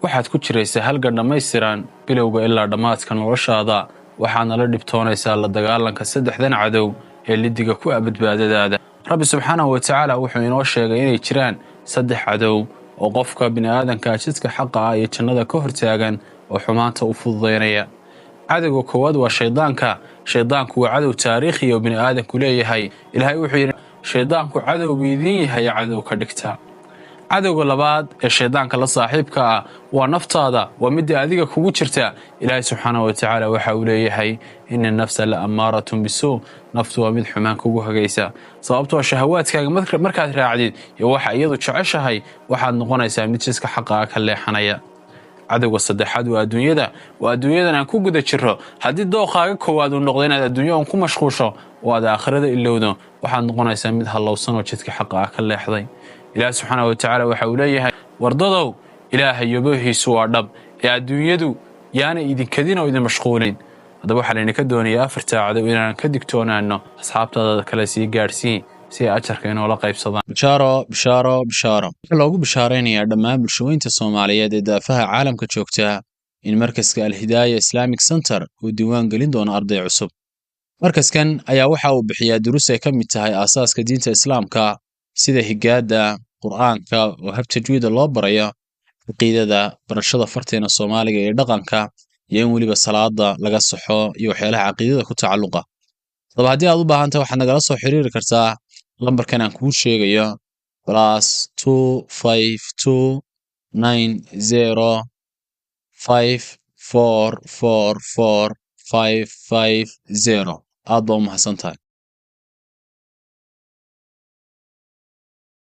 waxaad ku jiraysaa halgan dhammaystiran bilowga ilaa dhammaadka noloshaada waxaana la dhibtoonaysaa la dagaalanka saddexdan cadow ee lidiga ku badbaadadaada rabbi subxaanahu wa tacaala wuxuu inoo sheegay inay jiraan saddex cadow oo qofka bini'aadanka jidka xaqa ah iyo jannada ka hortaagan oo xumaanta u fududaynaya cadowga koowaad waa shaydaanku waa cadow taariikhi oo bini'aadanku leeyahay ilaahay wuxuu yidhi shaydaanku cadowgu idiin yahay cadow ka dhigta cadowga labaad ee shaydaanka la saaxiibka ah waa naftaada waa midda adiga kugu jirta ilaahay subxaanahu wa tacaala waxa uu leeyahay inna nafsa la amaaratun bisuu naftu waa mid xumaan kugu hagaysa sababtoo shahawaadkaaga markaad raacdid iyo waxa iyadu jeceshahay waxaad noqonaysaa mid jidka xaqa ah ka leexanaya cadowga saddexaad waa adduunyadan aan ku guda jirro haddii dooqaaga koowaad uu noqdo inaad adduunyadan ku mashquusho oo aad aakhirada ilowdo waxaad noqonaysaa mid hallowsan oo jidka xaqa ah ka leexday ilaah subxaanahu wa tacaala waxa uu leeyahay wardadow ilaahay yobohiisu waa dhab ee adduunyadu yaana idinkadin oo idin mashquulin haddaba waxaa laydinka doonayaa afartaa cadow inaan ka digtoonaanno asxaabtaada kale sii gaadhsiin si ay ajarka inoola qaybsadaan bishaaro waxaa loogu bishaaraynayaa dhammaan bulshooyinta Soomaaliyeed ee daafaha caalamka joogta in markaska Al-Hidaaya Islamic Center uu diiwaan gelin doono arday cusub markaskan ayaa waxa uu bixiyaa duruus ay ka mid tahay aasaaska diinta Islaamka sida higaada Qur'aanka oo hab tajwiida loo barayo caqiidada barashada farteena Soomaaliga ee dhaqanka iyo in waliba salaada laga saxo iyo waxyaalaha caqiidada ku tacalluqa hadaba haddii aad u baahan tahay waxaad nagala soo xiriiri kartaa lambarkan aan kuu sheegayo +2529054445550 aad baa u mahadsantahay